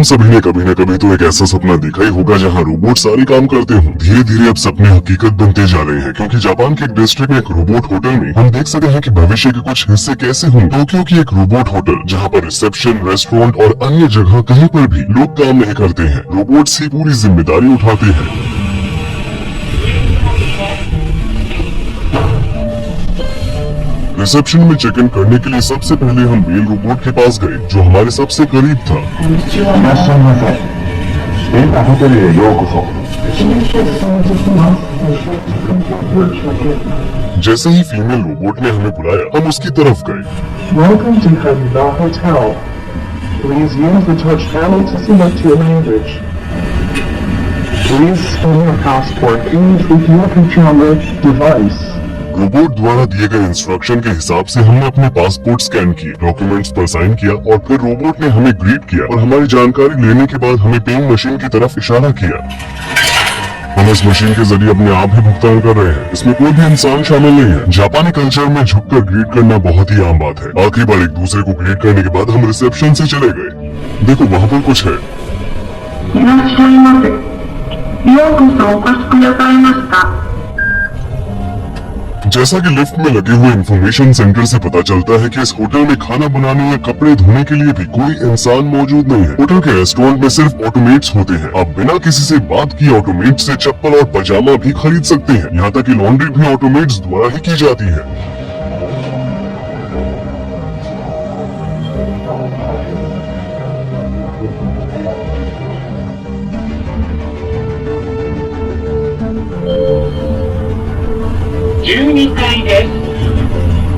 हम सभी ने कभी न कभी तो एक ऐसा सपना देखा ही होगा जहां रोबोट सारे काम करते हों। धीरे धीरे अब सपने हकीकत बनते जा रहे हैं, क्योंकि जापान के एक डिस्ट्रिक्ट में एक रोबोट होटल में हम देख सकते हैं कि भविष्य के कुछ हिस्से कैसे होंगे। टोक्यो की एक रोबोट होटल जहां पर रिसेप्शन, रेस्टोरेंट और अन्य जगह कहीं पर भी लोग काम नहीं करते हैं, रोबोट्स ही पूरी जिम्मेदारी उठाते हैं। रिसेप्शन में चेक इन करने के लिए सबसे पहले हम मेल रोबोट के पास गए, जो हमारे सबसे करीब था। जैसे ही फीमेल रोबोट ने हमें बुलाया, हम उसकी तरफ गए। Welcome to Haneda Hotel. Please use the touch panel to select your language. Please scan your passport image with your controller device. Robot द्वारा दिए गए इंस्ट्रक्शन के हिसाब से हमने अपने पासपोर्ट स्कैन किए, डॉक्यूमेंट्स पर साइन किया और फिर रोबोट ने हमें ग्रीट किया और हमारी जानकारी लेने के बाद हमें पेइंग मशीन की तरफ इशारा किया। हम इस मशीन के जरिए अपने आप ही भुगतान कर रहे हैं, इसमें कोई भी इंसान शामिल नहीं है। जापानी कल्चर में झुककर ग्रीट करना बहुत ही आम बात है। आखिरी बार एक दूसरे को ग्रीट करने के बाद हम रिसेप्शन से चले गए। देखो वहाँ पर कुछ है। जैसा कि लिफ्ट में लगे हुए इंफॉर्मेशन सेंटर से पता चलता है कि इस होटल में खाना बनाने या कपड़े धोने के लिए भी कोई इंसान मौजूद नहीं है। होटल के रेस्टोरेंट में सिर्फ ऑटोमेट्स होते हैं। आप बिना किसी से बात किए ऑटोमेट से चप्पल और पजामा भी खरीद सकते हैं। यहाँ तक कि लॉन्ड्री भी ऑटोमेट्स द्वारा ही की जाती है।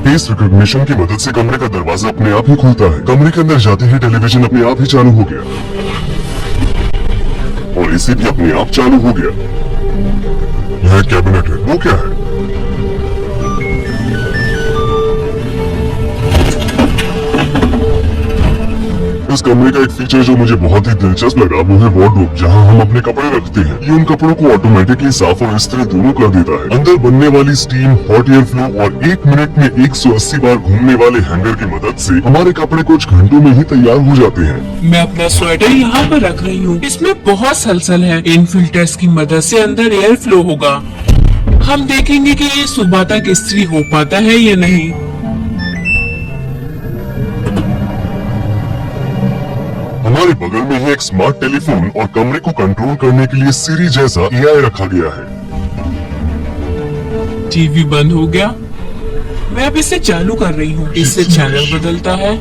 फेस रिकॉग्निशन की मदद से कमरे का दरवाजा अपने आप ही खुलता है। कमरे के अंदर जाते ही टेलीविजन अपने आप ही चालू हो गया और एसी भी अपने आप चालू हो गया। यह कैबिनेट है। वो क्या है? इस कमरे का एक फीचर जो मुझे बहुत ही दिलचस्प लगा वो है वार्डरोब, जहां हम अपने कपड़े रखते हैं। ये उन कपड़ों को ऑटोमेटिकली साफ और इस्त्री दोनों कर देता है। अंदर बनने वाली स्टीम, हॉट एयर फ्लो और 1 मिनट में 180 बार घूमने वाले हैंगर की मदद से हमारे कपड़े कुछ घंटों में ही तैयार हो जाते हैं। मैं अपना स्वेटर यहाँ पर रख रही हूँ। इसमें बहुत सलसल है। इन फिल्टर्स की मदद से अंदर एयर फ्लो होगा। हम देखेंगे कि ये सुबह तक इस्त्री हो पाता है या नहीं। हमारे बगल में ही एक स्मार्ट टेलीफोन और कमरे को कंट्रोल करने के लिए सीरी जैसा एआई रखा गया है। टीवी बंद हो गया। मैं अब इसे चालू कर रही हूँ। इससे चैनल बदलता है।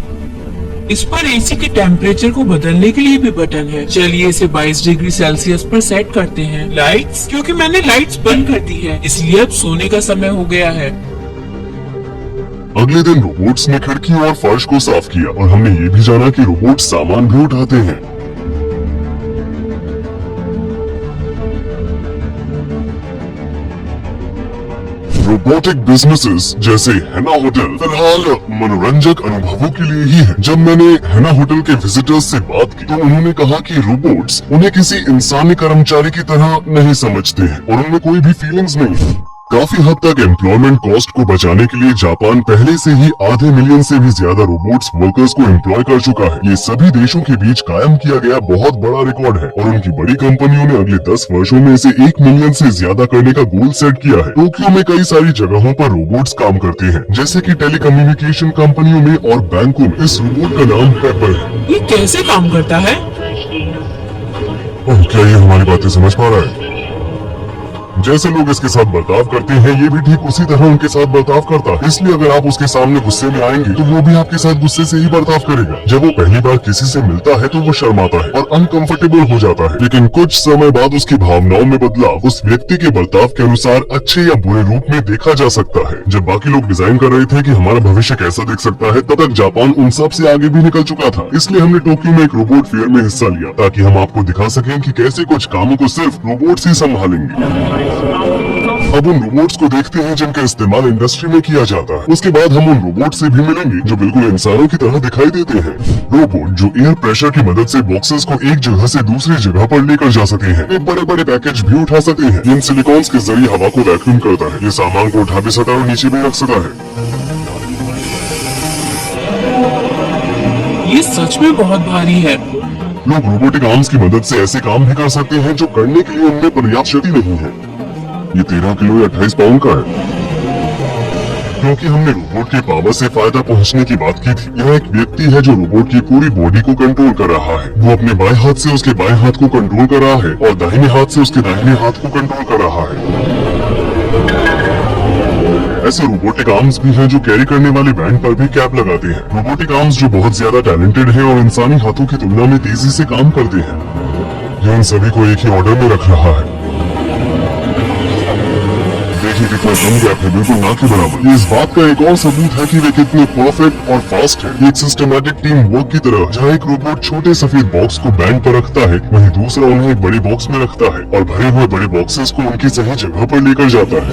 इस पर एसी के टेम्परेचर को बदलने के लिए भी बटन है। चलिए इसे 22 डिग्री सेल्सियस पर सेट करते हैं। लाइट्स, क्योंकि मैंने लाइट्स बंद कर दी है, इसलिए अब सोने का समय हो गया है। अगले दिन रोबोट्स ने खिड़की और फर्श को साफ किया और हमने ये भी जाना कि रोबोट सामान भी उठाते हैं। रोबोटिक बिजनेसेस जैसे हैना होटल फिलहाल मनोरंजक अनुभवों के लिए ही है। जब मैंने हैना होटल के विजिटर्स से बात की तो उन्होंने कहा कि रोबोट्स उन्हें किसी इंसानी कर्मचारी की तरह नहीं समझते हैं और उनमें कोई भी फीलिंग्स नहीं है। काफी हद तक एम्प्लॉयमेंट कॉस्ट को बचाने के लिए जापान पहले से ही आधे मिलियन से भी ज्यादा रोबोट्स वर्कर्स को एम्प्लॉय कर चुका है। ये सभी देशों के बीच कायम किया गया बहुत बड़ा रिकॉर्ड है और उनकी बड़ी कंपनियों ने अगले 10 वर्षों में इसे 1 मिलियन से ज्यादा करने का गोल सेट किया है। टोक्यो में कई सारी जगहों पर रोबोट्स काम करते हैं, जैसे कि टेलीकम्युनिकेशन कंपनियों में और बैंकों में। इस रोबोट का नाम पेपर है। ये कैसे काम करता है? ओह, क्या ये हमारी बातें समझ पा रहा है? जैसे लोग इसके साथ बर्ताव करते हैं ये भी ठीक उसी तरह उनके साथ बर्ताव करता है। इसलिए अगर आप उसके सामने गुस्से में आएंगे तो वो भी आपके साथ गुस्से से ही बर्ताव करेगा। जब वो पहली बार किसी से मिलता है तो वो शर्माता है और अनकंफर्टेबल हो जाता है, लेकिन कुछ समय बाद उसकी भावनाओं में बदलाव उस व्यक्ति के बर्ताव के अनुसार अच्छे या बुरे रूप में देखा जा सकता है। जब बाकी लोग डिजाइन कर रहे थे कि हमारा भविष्य कैसा दिख सकता है, तब तक जापान उन सब से आगे भी निकल चुका था। इसलिए हमने टोक्यो में एक रोबोट फेयर में हिस्सा लिया ताकि हम आपको दिखा सकें कि कैसे कुछ कामों को सिर्फ रोबोट्स ही संभालेंगे। अब उन रोबोट्स को देखते हैं जिनका इस्तेमाल इंडस्ट्री में किया जाता है। उसके बाद हम उन रोबोट से भी मिलेंगे जो बिल्कुल इंसानों की तरह दिखाई देते हैं। रोबोट जो एयर प्रेशर की मदद से बॉक्सेस को एक जगह से दूसरी जगह पर लेकर जा सकते हैं। वे बड़े बड़े पैकेज भी उठा सकते हैं। इन सिलिकॉन्स के जरिए हवा को वैक्यूम करता है। ये सामान को उठा भी सकता है और नीचे भी रख सकता है। ये सच में बहुत भारी है। लोग रोबोटिक आर्म्स की मदद से ऐसे काम भी कर सकते हैं जो करने के लिए उनमें पर्याप्त शक्ति नहीं है। ये 13 किलो या 28 पाउंड का है। क्योंकि हमने रोबोट के पावर से फायदा पहुंचने की बात की थी, यहाँ एक व्यक्ति है जो रोबोट की पूरी बॉडी को कंट्रोल कर रहा है। वो अपने बाएं हाथ से उसके बाएं हाथ को कंट्रोल कर रहा है और दाहिने हाथ से उसके दाहिने हाथ को कंट्रोल कर रहा है। ऐसे रोबोटिक आर्म्स भी हैं जो कैरी करने वाले बैंड पर भी कैप लगाते हैं। रोबोटिक आर्म्स जो बहुत ज्यादा टैलेंटेड हैं और इंसानी हाथों की तुलना में तेजी से काम करते हैं। यह उन सभी को एक ही ऑर्डर में रख रहा है। देखिए कितना कम गैप है, बिल्कुल ना के बराबर। ये इस बात का एक और सबूत है कि वे कितने परफेक्ट और फास्ट हैं। एक सिस्टमैटिक टीम वर्क की तरह, जहाँ एक रोबोट छोटे सफेद बॉक्स को बैंड पर रखता है, वहीं दूसरा उन्हें एक बड़े बॉक्स में रखता है और भरे हुए बड़े बॉक्सेस को उनकी सही जगह पर लेकर जाता है।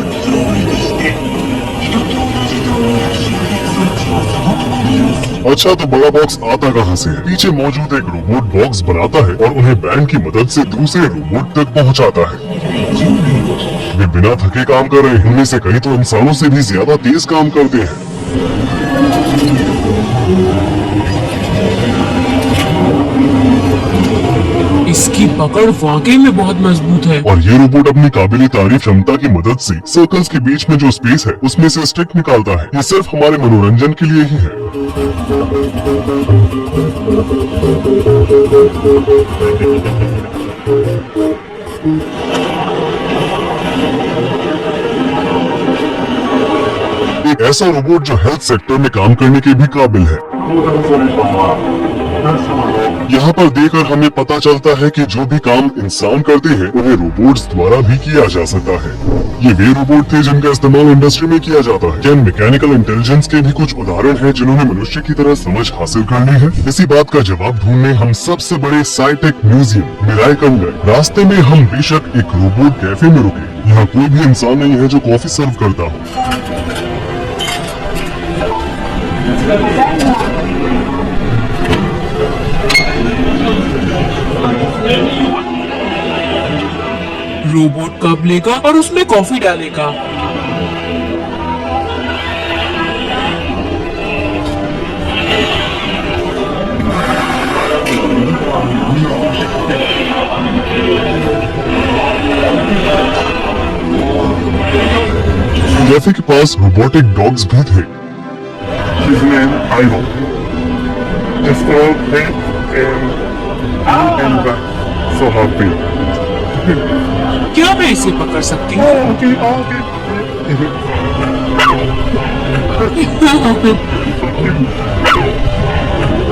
अच्छा, तो बड़ा बॉक्स आता कहाँ से है? पीछे मौजूद एक रोबोट बॉक्स बनाता है और उन्हें बैंड की मदद से दूसरे रोबोट तक पहुँचाता है। वे बिना थके काम कर रहे हैं। इनमें से कई तो इंसानों से भी ज्यादा तेज काम करते हैं। इसकी पकड़ वाकई में बहुत मजबूत है। और ये रोबोट अपनी काबिल तारीफ क्षमता की मदद से सर्कल्स के बीच में जो स्पेस है उसमें से स्टिक निकालता है। ये सिर्फ हमारे मनोरंजन के लिए ही है। एक ऐसा रोबोट जो हेल्थ सेक्टर में काम करने के भी काबिल है। यहाँ पर देखकर हमें पता चलता है कि जो भी काम इंसान करते हैं उन्हें रोबोट्स द्वारा भी किया जा सकता है। ये वे रोबोट थे जिनका इस्तेमाल इंडस्ट्री में किया जाता है। क्या मैकेनिकल इंटेलिजेंस के भी कुछ उदाहरण हैं जिन्होंने मनुष्य की तरह समझ हासिल कर ली है? इसी बात का जवाब ढूंढने हम सबसे बड़े साइटेक म्यूजियम मिराइकन गए। रास्ते में हम बेशक एक रोबोट कैफे में रुके। यहाँ कोई भी इंसान नहीं है जो कॉफी सर्व करता हो। रोबोट कप लेगा और उसमें कॉफी डालेगा। कैफे के पास रोबोटिक डॉग्स भी थे। His name Ivo. Just called him and so happy. क्या मैं इसे पकड़ सकती हूँ?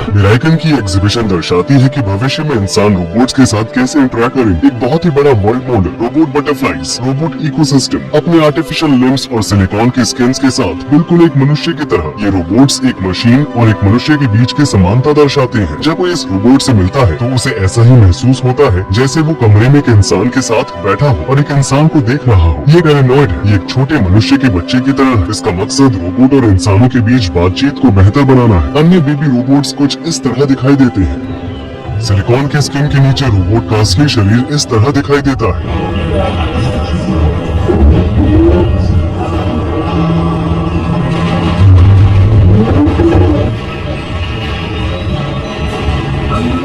मिराइकन की एग्जीबिशन दर्शाती है कि भविष्य में इंसान रोबोट्स के साथ कैसे इंटरेक्ट करेंगे। एक बहुत ही बड़ा world model robot butterflies, robot ecosystem अपने आर्टिफिशियल लिम्स और सिलिकॉन के स्किन्स के साथ बिल्कुल एक मनुष्य की तरह। ये रोबोट्स एक मशीन और एक मनुष्य के बीच की समानता दर्शाते हैं। जब वो इस रोबोट से मिलता है तो उसे ऐसा ही महसूस होता है जैसे वो कमरे में एक इंसान के साथ बैठा हो और एक इंसान को देख रहा हो। ये एक एनोइड है, ये एक छोटे मनुष्य के बच्चे की तरह है। इसका मकसद रोबोट और इंसानों के बीच बातचीत को बेहतर बनाना है। अन्य बेबी रोबोट्स कुछ इस तरह दिखाई देते हैं। सिलिकॉन के स्किन के नीचे रोबोट का असली शरीर इस तरह दिखाई देता है।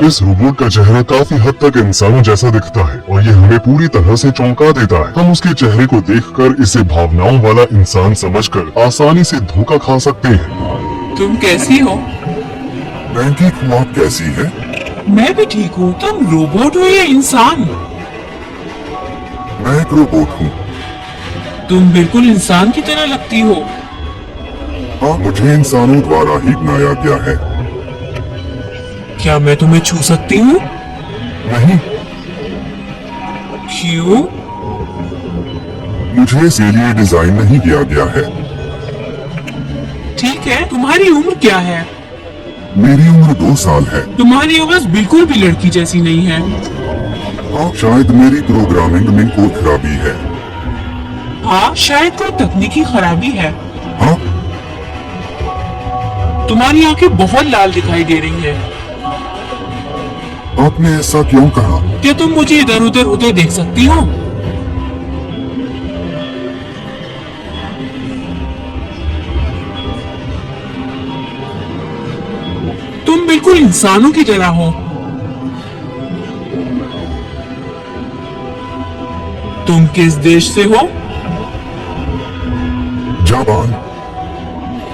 इस रोबोट का चेहरा काफी हद तक इंसानों जैसा दिखता है और ये हमें पूरी तरह से चौंका देता है। हम उसके चेहरे को देखकर इसे भावनाओं वाला इंसान समझकर आसानी से धोखा खा सकते हैं। तुम कैसी हो? मैं ठीक हूँ, आप कैसी है? मैं भी ठीक हूँ। तुम रोबोट हो या इंसान? मैं एक रोबोट हूँ। तुम बिल्कुल इंसान की तरह लगती हो। हाँ, मुझे इंसानों द्वारा ही बनाया गया है। क्या मैं तुम्हें छू सकती हूँ? नहीं, क्यों? मुझे इसके लिए डिजाइन नहीं किया गया है। ठीक है, तुम्हारी उम्र क्या है? मेरी उम्र 2 साल है। तुम्हारी आवाज बिल्कुल भी लड़की जैसी नहीं है। हाँ, शायद मेरी प्रोग्रामिंग में कोई खराबी है। हाँ, शायद कोई तकनीकी खराबी है। हाँ, तुम्हारी आंखें बहुत लाल दिखाई दे रही हैं। आपने ऐसा क्यों कहा? क्या तुम मुझे इधर उधर देख सकती हो? तुम बिल्कुल इंसानों की तरह हो। तुम किस देश से हो? जापान।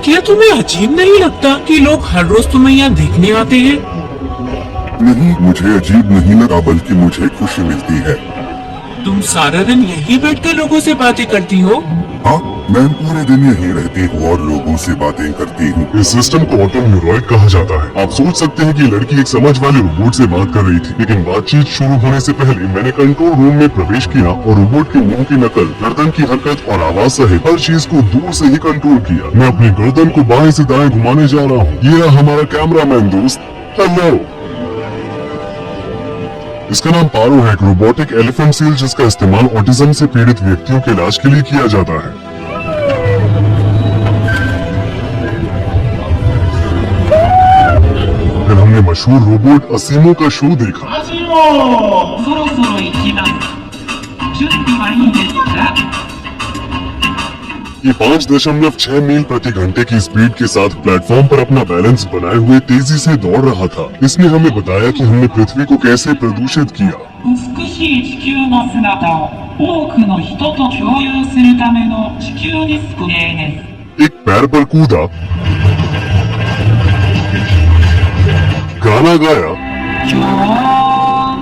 क्या तुम्हें अजीब नहीं लगता कि लोग हर रोज तुम्हें यहाँ देखने आते हैं? नहीं, मुझे अजीब नहीं लगा, बल्कि मुझे खुशी मिलती है। तुम सारा दिन यहीं बैठकर लोगों से बातें करती हो? हाँ, मैं पूरे दिन यहीं रहती हूँ और लोगों से बातें करती हूँ। इस सिस्टम को ऑटोन्यूरॉइड कहा जाता है। आप सोच सकते हैं कि लड़की एक समझ वाले रोबोट से बात कर रही थी, लेकिन बातचीत शुरू होने से पहले मैंने कंट्रोल रूम में प्रवेश किया और रोबोट के मुंह की नकल, गर्दन की हरकत और आवाज सहित हर चीज को दूर से ही कंट्रोल किया। मैं अपनी गर्दन को बाएं से दाएं घुमाने जा रहा हूँ। ये रहा हमारा कैमरामैन दोस्त। हेलो। इसका नाम पारो है, एक रोबोटिक एलिफेंट सील जिसका इस्तेमाल ऑटिज्म से पीड़ित व्यक्तियों के इलाज के लिए किया जाता है। फिर हमने मशहूर रोबोट असीमो का शो देखा। アジロそろそろ行きます準備はいいですか ये 5.6 मील प्रति घंटे की स्पीड के साथ प्लेटफॉर्म पर अपना बैलेंस बनाए हुए तेजी से दौड़ रहा था। इसने हमें बताया कि हमने पृथ्वी को कैसे प्रदूषित किया। 美しい地球の姿を多くの人と共有するための地球ディスプレイです एक पैर पर कूदा, गाना गाया 今日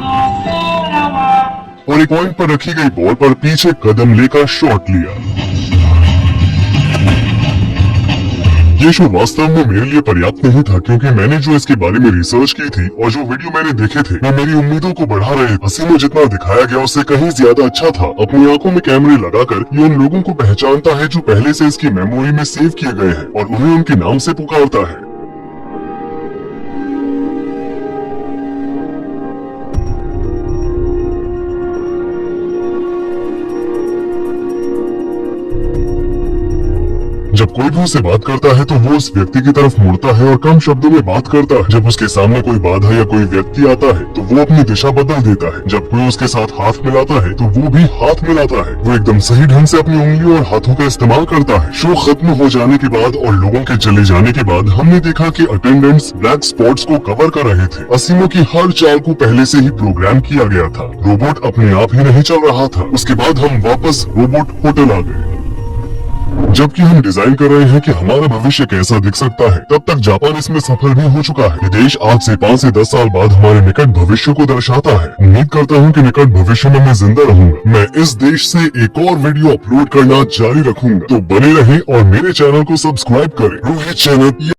の空は और एक पॉइंट पर रखी गई बॉल पर पीछे कदम लेकर शॉट लिया। ये शो वास्तव में मेरे लिए पर्याप्त नहीं था, क्योंकि मैंने जो इसके बारे में रिसर्च की थी और जो वीडियो मैंने देखे थे वो मेरी उम्मीदों को बढ़ा रहे। असीमो जितना दिखाया गया उससे कहीं ज्यादा अच्छा था। अपनी आंखों में कैमरे लगाकर ये उन लोगों को पहचानता है जो पहले से इसकी मेमोरी में सेव किए गए हैं और उन्हें उनके नाम से पुकारता है। जब कोई भी उससे बात करता है तो वो उस व्यक्ति की तरफ मुड़ता है और कम शब्दों में बात करता है। जब उसके सामने कोई बाधा या कोई व्यक्ति आता है तो वो अपनी दिशा बदल देता है। जब कोई उसके साथ हाथ मिलाता है तो वो भी हाथ मिलाता है। वो एकदम सही ढंग से अपनी उंगलियों और हाथों का इस्तेमाल करता है। शो खत्म हो जाने के बाद और लोगों के चले जाने के बाद हमने देखा कि अटेंडेंट्स ब्लैक स्पॉट्स को कवर कर रहे थे। असीमो की हर चाल को पहले से ही प्रोग्राम किया गया था। रोबोट अपने आप ही नहीं चल रहा था। उसके बाद हम वापस रोबोट होटल आ गए। जबकि हम डिजाइन कर रहे हैं कि हमारा भविष्य कैसा दिख सकता है, तब तक जापान इसमें सफल भी हो चुका है। ये देश आज से 5 से 10 साल बाद हमारे निकट भविष्य को दर्शाता है। उम्मीद करता हूँ कि निकट भविष्य में मैं जिंदा रहूंगा। मैं इस देश से एक और वीडियो अपलोड करना जारी रखूंगा, तो बने रहें और मेरे चैनल को सब्सक्राइब करें। रोहित चैनल।